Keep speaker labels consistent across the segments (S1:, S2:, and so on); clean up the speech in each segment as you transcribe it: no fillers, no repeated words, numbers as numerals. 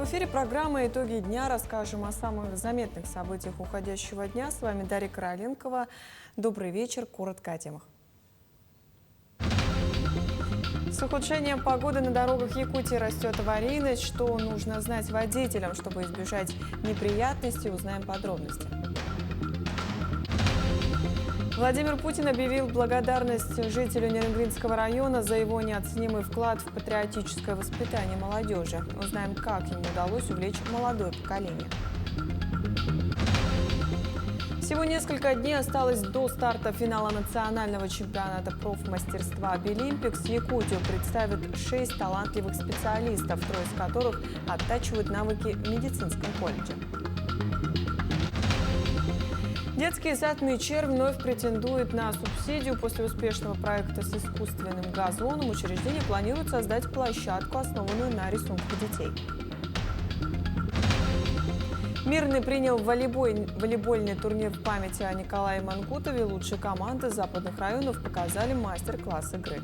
S1: эфире программа «Итоги дня». Расскажем о самых заметных событиях уходящего дня. С вами Дарья Короленкова. Добрый вечер. Коротко о темах. С ухудшением погоды на дорогах Якутии растет аварийность. Что нужно знать водителям, чтобы избежать неприятностей, узнаем подробности. Владимир Путин объявил благодарность жителю Нерюнгринского района за его неоценимый вклад в патриотическое воспитание молодежи. Узнаем, как ему удалось увлечь молодое поколение. Всего несколько дней осталось до старта финала национального чемпионата профмастерства «Билимпикс». Якутию представят 6 талантливых специалистов, трое из которых оттачивают навыки в медицинском колледже. Детский сад «Мечер» вновь претендует на субсидию. После успешного проекта с искусственным газоном учреждение планирует создать площадку, основанную на рисунках детей. Мирный принял волейбольный турнир в памяти о Николае Мангутове. Лучшие команды западных районов показали мастер-класс игры.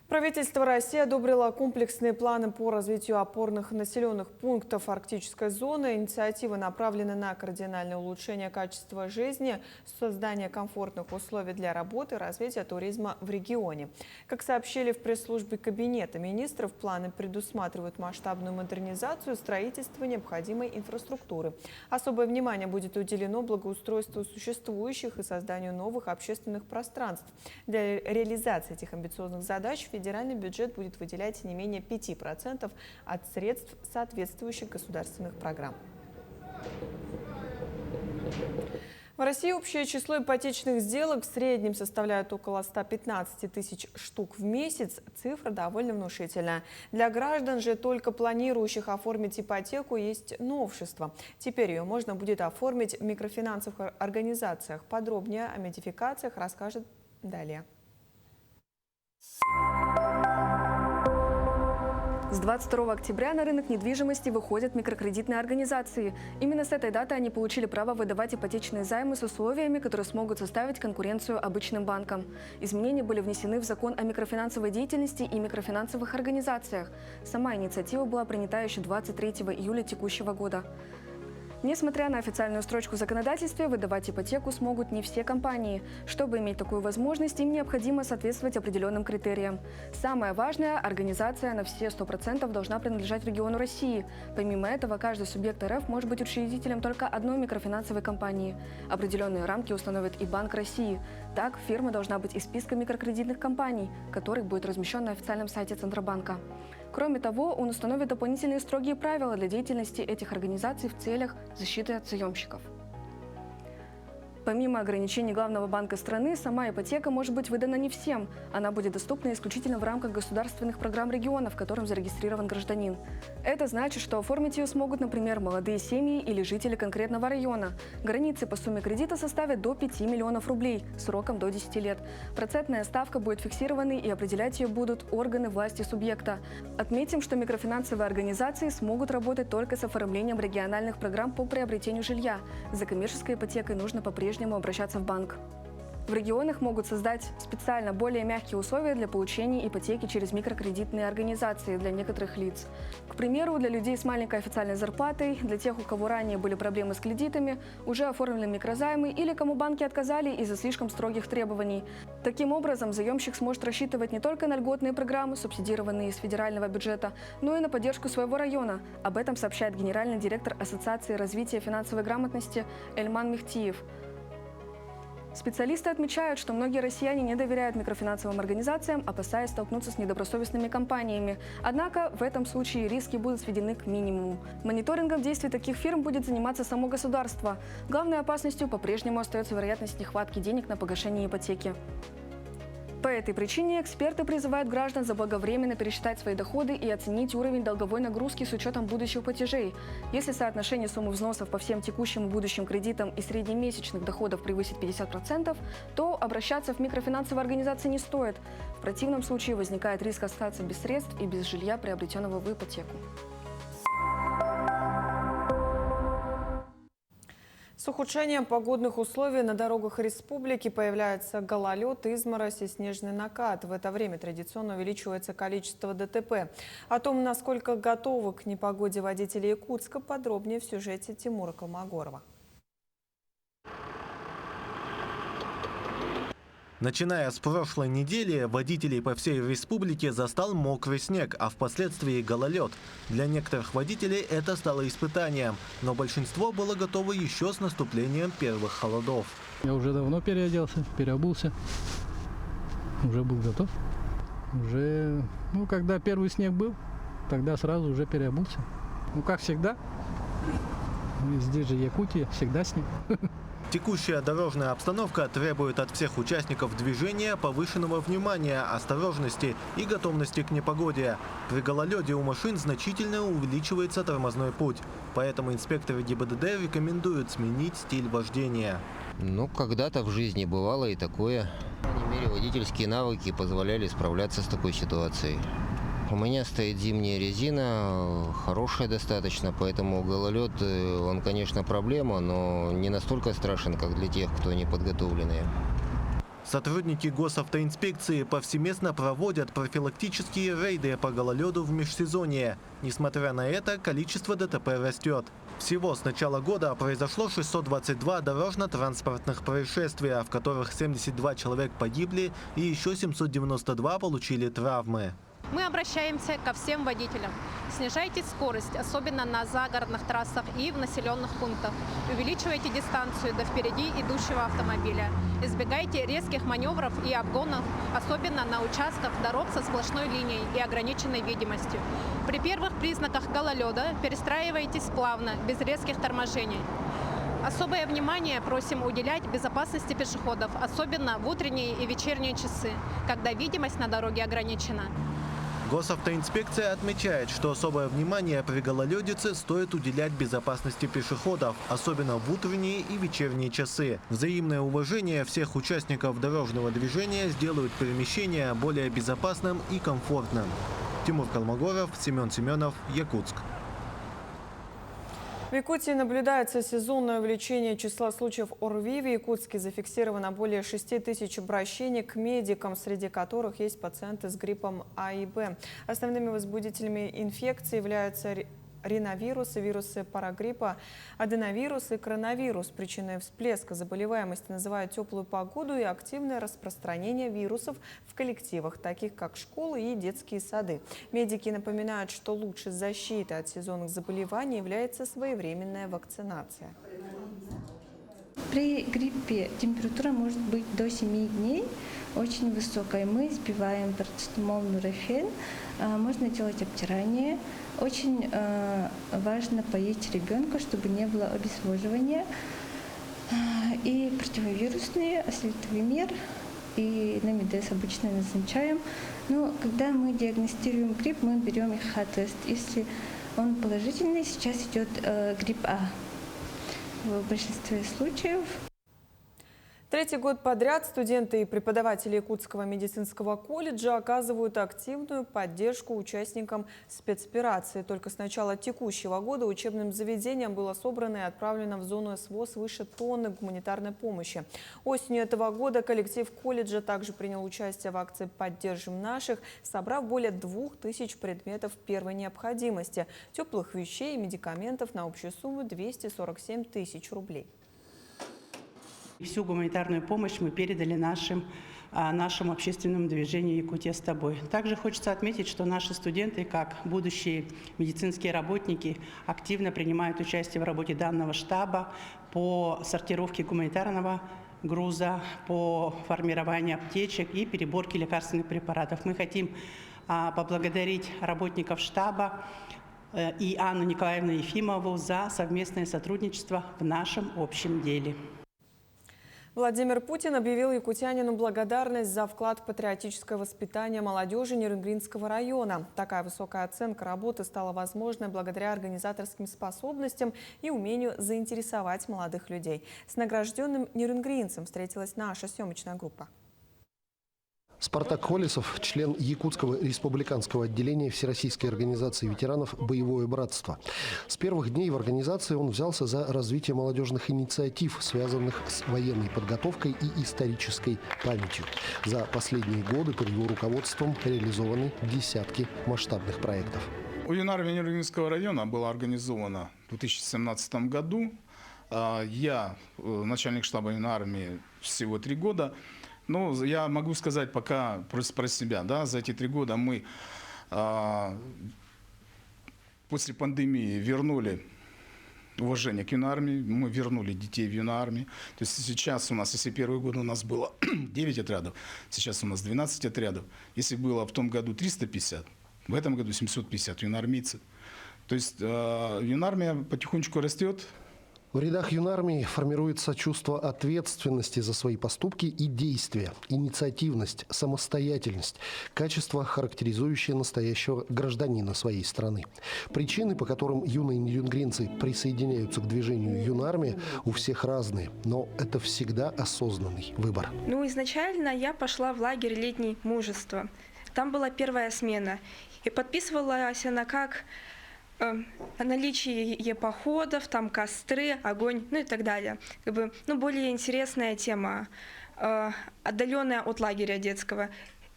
S1: Правительство России одобрило комплексные планы по развитию опорных населенных пунктов арктической зоны. Инициатива направлена на кардинальное улучшение качества жизни, создание комфортных условий для работы и развитие туризма в регионе. Как сообщили в пресс-службе Кабинета министров, планы предусматривают масштабную модернизацию строительства необходимой инфраструктуры. Особое внимание будет уделено благоустройству существующих и созданию новых общественных пространств. Для реализации этих амбициозных задач федеральный бюджет будет выделять не менее 5% от средств соответствующих государственных программ. В России общее число ипотечных сделок в среднем составляет около 115 тысяч штук в месяц. Цифра довольно внушительная. Для граждан же, только планирующих оформить ипотеку, есть новшество. Теперь ее можно будет оформить в микрофинансовых организациях. Подробнее о модификациях расскажет далее.
S2: С 22 октября на рынок недвижимости выходят микрокредитные организации. Именно с этой даты они получили право выдавать ипотечные займы с условиями, которые смогут составить конкуренцию обычным банкам. Изменения были внесены в закон о микрофинансовой деятельности и микрофинансовых организациях. Сама инициатива была принята еще 23 июля текущего года. Несмотря на официальную строчку в законодательстве, выдавать ипотеку смогут не все компании. Чтобы иметь такую возможность, им необходимо соответствовать определенным критериям. Самое важное – организация на все 100% должна принадлежать региону России. Помимо этого, каждый субъект РФ может быть учредителем только одной микрофинансовой компании. Определенные рамки установит и Банк России. Так, фирма должна быть из списка микрокредитных компаний, который будет размещен на официальном сайте Центробанка. Кроме того, он установит дополнительные строгие правила для деятельности этих организаций в целях защиты от заемщиков. Помимо ограничений главного банка страны, сама ипотека может быть выдана не всем. Она будет доступна исключительно в рамках государственных программ региона, в котором зарегистрирован гражданин. Это значит, что оформить ее смогут, например, молодые семьи или жители конкретного района. Границы по сумме кредита составят до 5 миллионов рублей, сроком до 10 лет. Процентная ставка будет фиксированной, и определять ее будут органы власти субъекта. Отметим, что микрофинансовые организации смогут работать только с оформлением региональных программ по приобретению жилья. За коммерческой ипотекой нужно по-прежнему обращаться в банк. В регионах могут создать специально более мягкие условия для получения ипотеки через микрокредитные организации для некоторых лиц. К примеру, для людей с маленькой официальной зарплатой, для тех, у кого ранее были проблемы с кредитами, уже оформлены микрозаймы или кому банки отказали из-за слишком строгих требований. Таким образом, заемщик сможет рассчитывать не только на льготные программы, субсидированные из федерального бюджета, но и на поддержку своего района. Об этом сообщает генеральный директор Ассоциации развития финансовой грамотности Эльман Мехтиев. Специалисты отмечают, что многие россияне не доверяют микрофинансовым организациям, опасаясь столкнуться с недобросовестными компаниями. Однако в этом случае риски будут сведены к минимуму. Мониторингом действий таких фирм будет заниматься само государство. Главной опасностью по-прежнему остается вероятность нехватки денег на погашение ипотеки. По этой причине эксперты призывают граждан заблаговременно пересчитать свои доходы и оценить уровень долговой нагрузки с учетом будущих платежей. Если соотношение суммы взносов по всем текущим и будущим кредитам и среднемесячных доходов превысит 50%, то обращаться в микрофинансовые организации не стоит. В противном случае возникает риск остаться без средств и без жилья, приобретенного в ипотеку.
S1: С ухудшением погодных условий на дорогах республики появляется гололед, изморозь и снежный накат. В это время традиционно увеличивается количество ДТП. О том, насколько готовы к непогоде водители Якутска, подробнее в сюжете Тимура Колмогорова.
S3: Начиная с прошлой недели, водителей по всей республике застал мокрый снег, а впоследствии гололед. Для некоторых водителей это стало испытанием, но большинство было готово еще с наступлением первых холодов.
S4: Я уже давно переоделся, переобулся, уже был готов. Уже, когда первый снег был, тогда сразу уже переобулся. Как всегда, здесь же Якутия, всегда снег.
S3: Текущая дорожная обстановка требует от всех участников движения повышенного внимания, осторожности и готовности к непогоде. При гололеде у машин значительно увеличивается тормозной путь, поэтому инспекторы ГИБДД рекомендуют сменить стиль вождения.
S5: Когда-то в жизни бывало и такое. По крайней мере, водительские навыки позволяли справляться с такой ситуацией. У меня стоит зимняя резина, хорошая достаточно, поэтому гололед, он, конечно, проблема, но не настолько страшен, как для тех, кто не подготовленные.
S3: Сотрудники госавтоинспекции повсеместно проводят профилактические рейды по гололеду в межсезонье. Несмотря на это, количество ДТП растет. Всего с начала года произошло 622 дорожно-транспортных происшествия, в которых 72 человека погибли и еще 792 получили травмы.
S6: Мы обращаемся ко всем водителям. Снижайте скорость, особенно на загородных трассах и в населенных пунктах. Увеличивайте дистанцию до впереди идущего автомобиля. Избегайте резких маневров и обгонов, особенно на участках дорог со сплошной линией и ограниченной видимостью. При первых признаках гололеда перестраивайтесь плавно, без резких торможений. Особое внимание просим уделять безопасности пешеходов, особенно в утренние и вечерние часы, когда видимость на дороге ограничена.
S3: Госавтоинспекция отмечает, что особое внимание при гололедице стоит уделять безопасности пешеходов, особенно в утренние и вечерние часы. Взаимное уважение всех участников дорожного движения сделают перемещение более безопасным и комфортным. Тимур Колмогоров, Семен Семенов, Якутск.
S1: В Якутии наблюдается сезонное увеличение числа случаев ОРВИ. В Якутске зафиксировано более 6 тысяч обращений к медикам, среди которых есть пациенты с гриппом А и Б. Основными возбудителями инфекции являются риновирусы, вирусы парагриппа, аденовирус и коронавирус. Причиной всплеска заболеваемости называют теплую погоду и активное распространение вирусов в коллективах, таких как школы и детские сады. Медики напоминают, что лучшей защитой от сезонных заболеваний является своевременная вакцинация.
S7: При гриппе температура может быть до 7 дней, очень высокая. Мы избиваем парацетамол, нурофен, можно делать обтирание. Очень важно поить ребенка, чтобы не было обезвоживания. И противовирусные, осветовимер и намидез обычно назначаем. Но когда мы диагностируем грипп, мы берем ИХ-тест. Если он положительный, сейчас идет грипп А. В большинстве случаев.
S1: Третий год подряд студенты и преподаватели Якутского медицинского колледжа оказывают активную поддержку участникам спецоперации. Только с начала текущего года учебным заведениям было собрано и отправлено в зону СВО свыше тонны гуманитарной помощи. Осенью этого года коллектив колледжа также принял участие в акции «Поддержим наших», собрав более 2000 предметов первой необходимости, теплых вещей и медикаментов на общую сумму 247 тысяч рублей.
S8: Всю гуманитарную помощь мы передали нашему общественному движению «Якутия с тобой». Также хочется отметить, что наши студенты, как будущие медицинские работники, активно принимают участие в работе данного штаба по сортировке гуманитарного груза, по формированию аптечек и переборке лекарственных препаратов. Мы хотим поблагодарить работников штаба и Анну Николаевну Ефимову за совместное сотрудничество в нашем общем деле.
S1: Владимир Путин объявил якутянину благодарность за вклад в патриотическое воспитание молодежи Нерюнгринского района. Такая высокая оценка работы стала возможной благодаря организаторским способностям и умению заинтересовать молодых людей. С награжденным нерюнгринцем встретилась наша съемочная группа.
S9: Спартак Колесов – член Якутского республиканского отделения Всероссийской организации ветеранов «Боевое братство». С первых дней в организации он взялся за развитие молодежных инициатив, связанных с военной подготовкой и исторической памятью. За последние годы под его руководством реализованы десятки масштабных проектов.
S10: У Юнармии Нюрнбергского района было организовано в 2017 году. Я начальник штаба Юнармии всего 3 года. Но я могу сказать пока про себя. Да? За эти 3 года мы после пандемии вернули уважение к юнармии, мы вернули детей в юнармию. То есть сейчас у нас, если первый год у нас было 9 отрядов, сейчас у нас 12 отрядов. Если было в том году 350, в этом году 750 юнармийцев. То есть юнармия потихонечку растет.
S9: В рядах юнармии формируется чувство ответственности за свои поступки и действия, инициативность, самостоятельность, качество, характеризующее настоящего гражданина своей страны. Причины, по которым юные ньюнгринцы присоединяются к движению юнармия, у всех разные, но это всегда осознанный выбор.
S11: Изначально я пошла в лагерь «Летнее мужество». Там была первая смена. И подписывалась она как о наличии походов, там костры, огонь, и так далее. Более интересная тема, отдаленная от лагеря детского.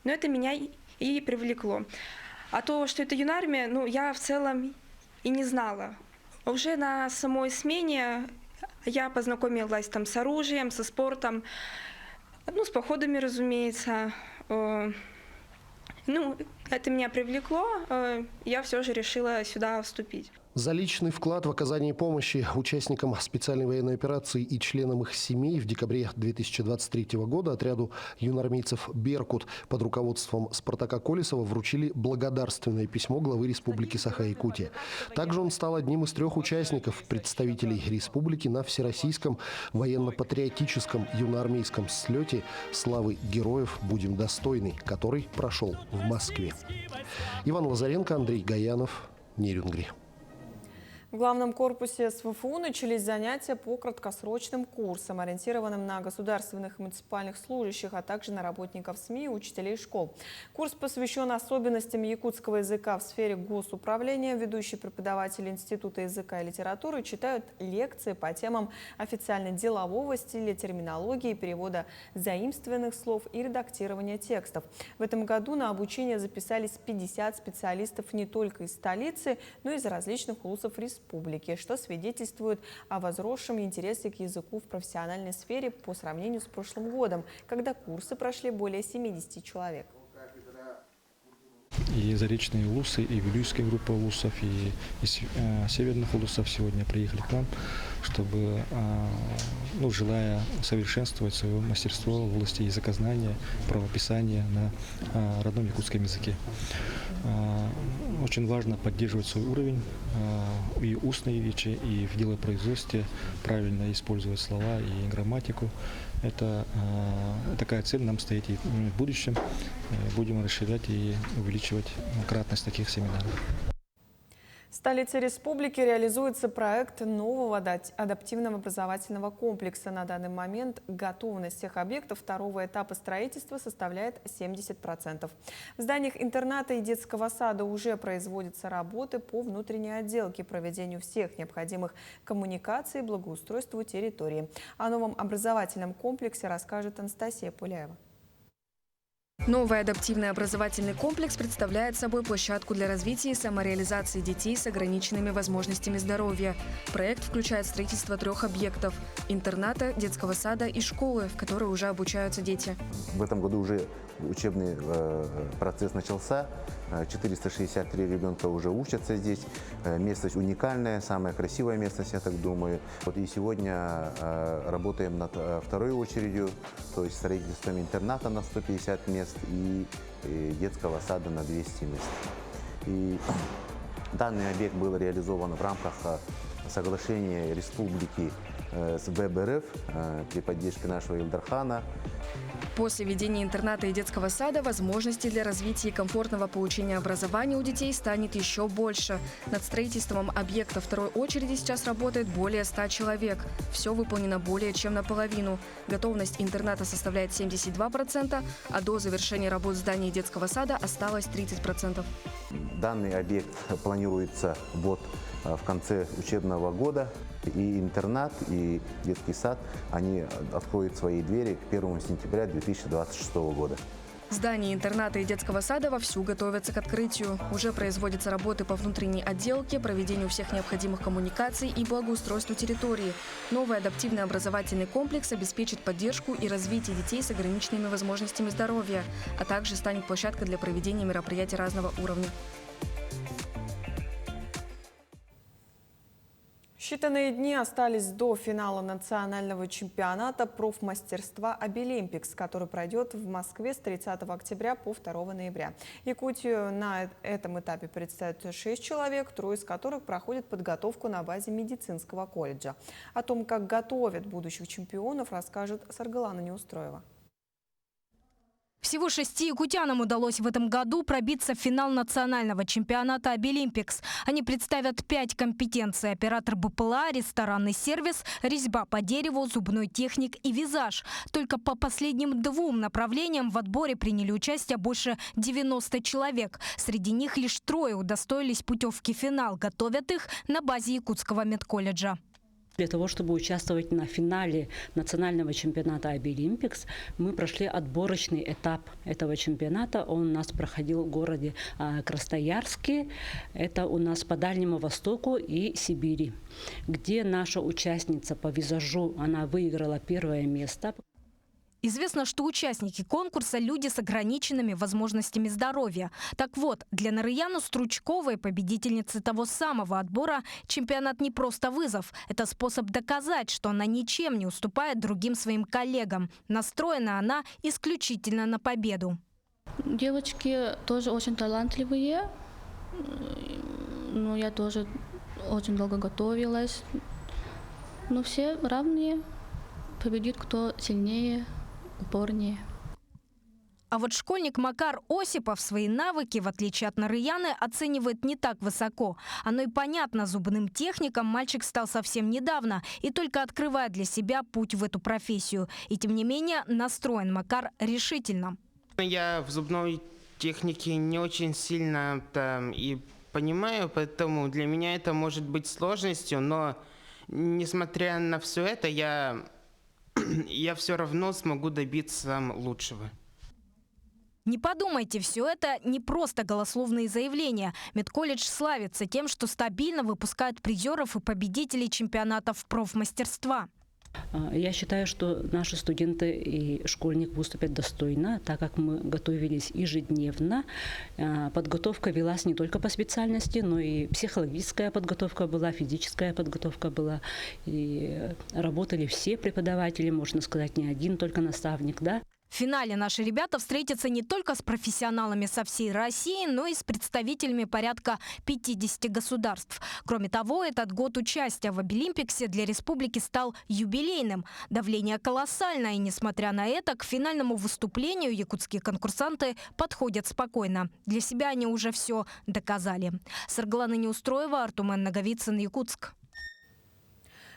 S11: Но это меня и привлекло. А то, что это юнармия, я в целом и не знала. Уже на самой смене я познакомилась там с оружием, со спортом, с походами, разумеется. Это меня привлекло, я все же решила сюда вступить.
S9: За личный вклад в оказание помощи участникам специальной военной операции и членам их семей в декабре 2023 года отряду юнармейцев «Беркут» под руководством Спартака Колесова вручили благодарственное письмо главы Республики Саха-Якутия. Также он стал одним из 3 участников, представителей республики на Всероссийском военно-патриотическом юноармейском слете «Славы героев будем достойны», который прошел в Москве. Иван Лазаренко, Андрей Гаянов, Нерюнгри.
S1: В главном корпусе СВФУ начались занятия по краткосрочным курсам, ориентированным на государственных и муниципальных служащих, а также на работников СМИ и учителей школ. Курс посвящен особенностям якутского языка в сфере госуправления. Ведущие преподаватели Института языка и литературы читают лекции по темам официально-делового стиля, терминологии, перевода заимствованных слов и редактирования текстов. В этом году на обучение записались 50 специалистов не только из столицы, но и из различных улусов республики, что свидетельствует о возросшем интересе к языку в профессиональной сфере по сравнению с прошлым годом, когда курсы прошли более 70 человек.
S12: И заречные улусы, и Вилюйская группа улусов, и северных улусов сегодня приехали к нам, чтобы, желая совершенствовать свое мастерство в области языкознания, правописания на родном якутском языке. Очень важно поддерживать свой уровень и устной речи, и в делопроизводстве, правильно использовать слова и грамматику. Это такая цель нам стоит и в будущем. Будем расширять и увеличивать кратность таких семинаров.
S1: В столице республики реализуется проект нового адаптивного образовательного комплекса. На данный момент готовность всех объектов второго этапа строительства составляет 70%. В зданиях интерната и детского сада уже производятся работы по внутренней отделке, проведению всех необходимых коммуникаций и благоустройству территории. О новом образовательном комплексе расскажет Анастасия Пуляева.
S2: Новый адаптивный образовательный комплекс представляет собой площадку для развития и самореализации детей с ограниченными возможностями здоровья. Проект включает строительство 3 объектов – интерната, детского сада и школы, в которой уже обучаются дети.
S13: В этом году уже учебный процесс начался. 463 ребенка уже учатся здесь. Местность уникальная, самая красивая местность, я так думаю. И сегодня работаем над 2-й очередью, то есть строительством интерната на 150 мест и детского сада на 200 мест. И данный объект был реализован в рамках соглашения республики с ВБРФ при поддержке нашего Илдархана.
S2: После введения интерната и детского сада возможностей для развития и комфортного получения образования у детей станет еще больше. Над строительством объекта второй очереди сейчас работает более 100 человек. Все выполнено более чем наполовину. Готовность интерната составляет 72%, а до завершения работ здания детского сада осталось 30%.
S13: Данный объект планируется в конце учебного года. И интернат, и детский сад, они откроют свои двери к 1 сентября 2026 года.
S2: Здания интерната и детского сада вовсю готовятся к открытию. Уже производятся работы по внутренней отделке, проведению всех необходимых коммуникаций и благоустройству территории. Новый адаптивный образовательный комплекс обеспечит поддержку и развитие детей с ограниченными возможностями здоровья, а также станет площадкой для проведения мероприятий разного уровня.
S1: Считанные дни остались до финала национального чемпионата профмастерства «Обилимпикс», который пройдет в Москве с 30 октября по 2 ноября. Якутию на этом этапе представят 6 человек, 3 из которых проходят подготовку на базе медицинского колледжа. О том, как готовят будущих чемпионов, расскажет Саргалана Неустроева.
S14: Всего 6 якутянам удалось в этом году пробиться в финал национального чемпионата «Обилимпикс». Они представят 5 компетенций: оператор БПЛА, ресторанный сервис, резьба по дереву, зубной техник и визаж. Только по последним 2 направлениям в отборе приняли участие больше 90 человек. Среди них лишь 3 удостоились путевки в финал. Готовят их на базе Якутского медколледжа.
S15: Для того, чтобы участвовать на финале национального чемпионата «Обилимпикс», мы прошли отборочный этап этого чемпионата. Он у нас проходил в городе Красноярске. Это у нас по Дальнему Востоку и Сибири, где наша участница по визажу, она выиграла 1 место.
S14: Известно, что участники конкурса – люди с ограниченными возможностями здоровья. Так вот, для Нарыяны Стручковой, победительницы того самого отбора, чемпионат не просто вызов. Это способ доказать, что она ничем не уступает другим своим коллегам. Настроена она исключительно на победу.
S16: Девочки тоже очень талантливые. Но я тоже очень долго готовилась. Но все равные. Победит кто сильнее, упорнее.
S14: А вот школьник Макар Осипов свои навыки, в отличие от Нарыяны, оценивает не так высоко. Оно и понятно, зубным техником мальчик стал совсем недавно и только открывает для себя путь в эту профессию. И тем не менее настроен Макар решительно.
S17: Я в зубной технике не очень сильно и понимаю, поэтому для меня это может быть сложностью, но несмотря на все это, я все равно смогу добиться лучшего.
S14: Не подумайте, все это не просто голословные заявления. Медколледж славится тем, что стабильно выпускает призеров и победителей чемпионатов профмастерства.
S15: Я считаю, что наши студенты и школьник выступят достойно, так как мы готовились ежедневно. Подготовка велась не только по специальности, но и психологическая подготовка была, физическая подготовка была. И работали все преподаватели, можно сказать, не один только наставник, да.
S14: В финале наши ребята встретятся не только с профессионалами со всей России, но и с представителями порядка 50 государств. Кроме того, этот год участия в Обилимпиксе для республики стал юбилейным. Давление колоссальное, и несмотря на это, к финальному выступлению якутские конкурсанты подходят спокойно. Для себя они уже все доказали. Саргалана Неустроева, Артумен Наговицын, Якутск.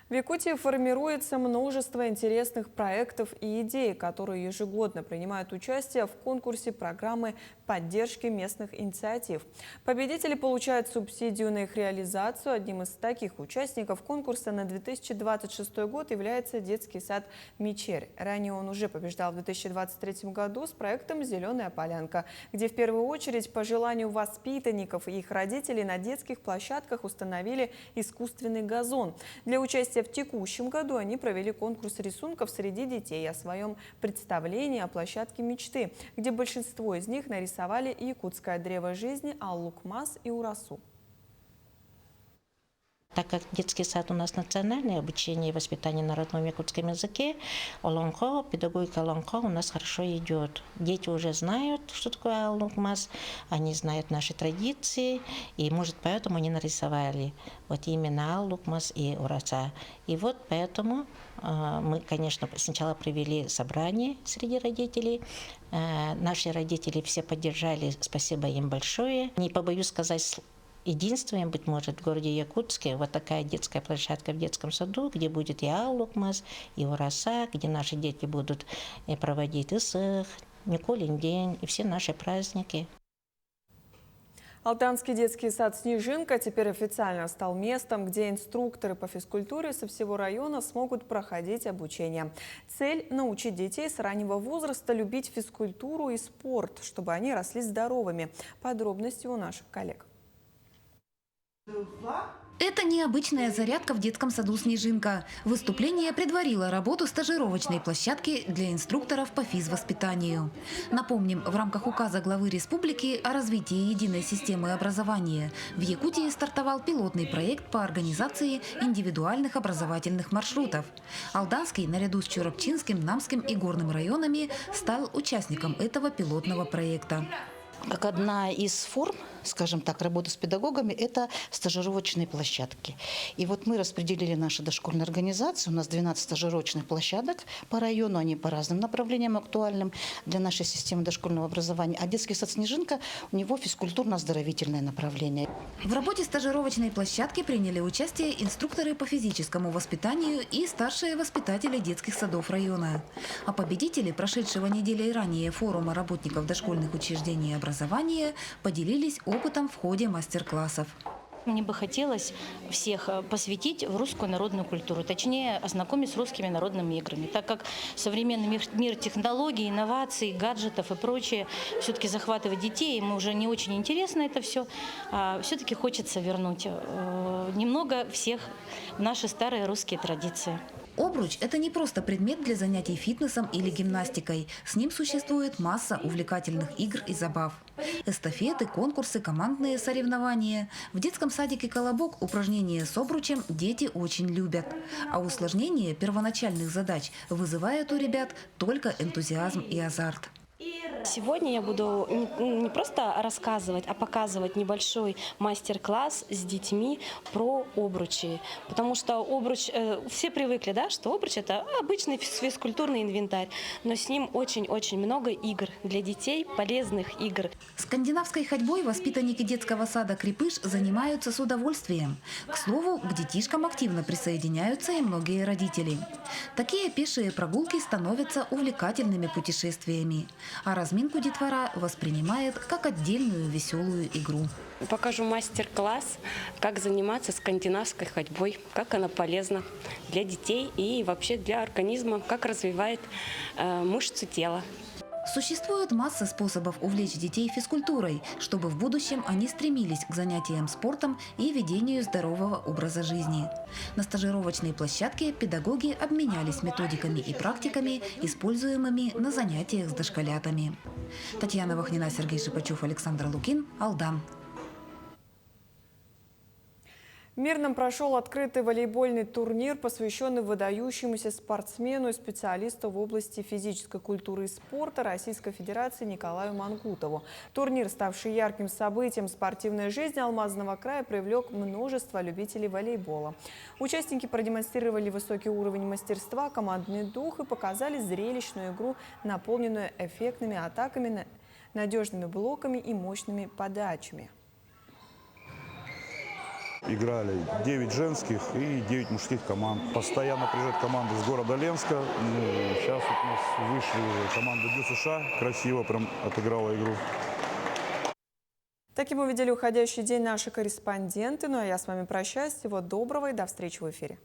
S1: В Якутии формируется множество интересных проектов и идей, которые ежегодно принимают участие в конкурсе программы поддержки местных инициатив. Победители получают субсидию на их реализацию. Одним из таких участников конкурса на 2026 год является детский сад «Мечерь». Ранее он уже побеждал в 2023 году с проектом «Зеленая полянка», где в первую очередь по желанию воспитанников и их родителей на детских площадках установили искусственный газон. Для участия в текущем году они провели конкурс рисунков среди детей о своем представлении о площадке мечты, где большинство из них нарисовали якутское древо жизни, Аллукмас и Урасу.
S18: Так как детский сад у нас национальное обучение и воспитание на родном якутском языке, олонхо, педагогика олонхо у нас хорошо идет. Дети уже знают, что такое алукмаз, они знают наши традиции, и, может, поэтому они нарисовали вот именно алукмаз и ураса. И вот поэтому мы, конечно, сначала провели собрание среди родителей. Наши родители все поддержали, спасибо им большое. Не побоюсь сказать, единственным, быть может, в городе Якутске вот такая детская площадка в детском саду, где будет и алукмаз, и ураса, где наши дети будут проводить исых, Николин день и все наши праздники.
S1: Алданский детский сад «Снежинка» теперь официально стал местом, где инструкторы по физкультуре со всего района смогут проходить обучение. Цель – научить детей с раннего возраста любить физкультуру и спорт, чтобы они росли здоровыми. Подробности у наших коллег.
S19: Это необычная зарядка в детском саду «Снежинка». Выступление предварило работу стажировочной площадки для инструкторов по физвоспитанию. Напомним, в рамках указа главы республики о развитии единой системы образования в Якутии стартовал пилотный проект по организации индивидуальных образовательных маршрутов. Алданский, наряду с Чурапчинским, Намским и Горным районами, стал участником этого пилотного проекта.
S20: Как одна из форм, скажем так, работы с педагогами, это стажировочные площадки. И вот мы распределили наши дошкольные организации. У нас 12 стажировочных площадок по району, они по разным направлениям актуальным для нашей системы дошкольного образования. А детский сад «Снежинка», у него физкультурно-оздоровительное направление.
S19: В работе стажировочной площадки приняли участие инструкторы по физическому воспитанию и старшие воспитатели детских садов района. А победители прошедшего неделей ранее форума работников дошкольных учреждений и образования поделились опытом в ходе мастер-классов.
S21: Мне бы хотелось всех посвятить в русскую народную культуру, точнее ознакомить с русскими народными играми, так как современный мир технологий, инноваций, гаджетов и прочее все-таки захватывает детей, им уже не очень интересно это все, а все-таки хочется вернуть немного всех в наши старые русские традиции.
S19: Обруч – это не просто предмет для занятий фитнесом или гимнастикой. С ним существует масса увлекательных игр и забав. Эстафеты, конкурсы, командные соревнования. В детском садике «Колобок» упражнения с обручем дети очень любят. А усложнение первоначальных задач вызывает у ребят только энтузиазм и азарт.
S22: Сегодня я буду не просто рассказывать, а показывать небольшой мастер-класс с детьми про обручи. Потому что обруч, все привыкли, да, что обруч – это обычный физкультурный инвентарь. Но с ним очень-очень много игр для детей, полезных игр.
S19: Скандинавской ходьбой воспитанники детского сада «Крепыш» занимаются с удовольствием. К слову, к детишкам активно присоединяются и многие родители. Такие пешие прогулки становятся увлекательными путешествиями. А разминку детвора воспринимает как отдельную веселую игру.
S22: Покажу мастер-класс, как заниматься скандинавской ходьбой, как она полезна для детей и вообще для организма, как развивает мышцы тела.
S19: Существует масса способов увлечь детей физкультурой, чтобы в будущем они стремились к занятиям спортом и ведению здорового образа жизни. На стажировочной площадке педагоги обменялись методиками и практиками, используемыми на занятиях с дошколятами. Татьяна Вахнина, Сергей Шипачев, Александр Лукин, Алдан.
S1: В Мирном прошел открытый волейбольный турнир, посвященный выдающемуся спортсмену и специалисту в области физической культуры и спорта Российской Федерации Николаю Мангутову. Турнир, ставший ярким событием спортивной жизни Алмазного края, привлек множество любителей волейбола. Участники продемонстрировали высокий уровень мастерства, командный дух и показали зрелищную игру, наполненную эффектными атаками, надежными блоками и мощными подачами.
S23: Играли 9 женских и 9 мужских команд. Постоянно приезжают команды с города Ленска. Сейчас у нас вышли команда ДЮСШ. Красиво прям отыграла игру.
S1: Таким увидели уходящий день наши корреспонденты. Ну а я с вами прощаюсь. Всего доброго и до встречи в эфире.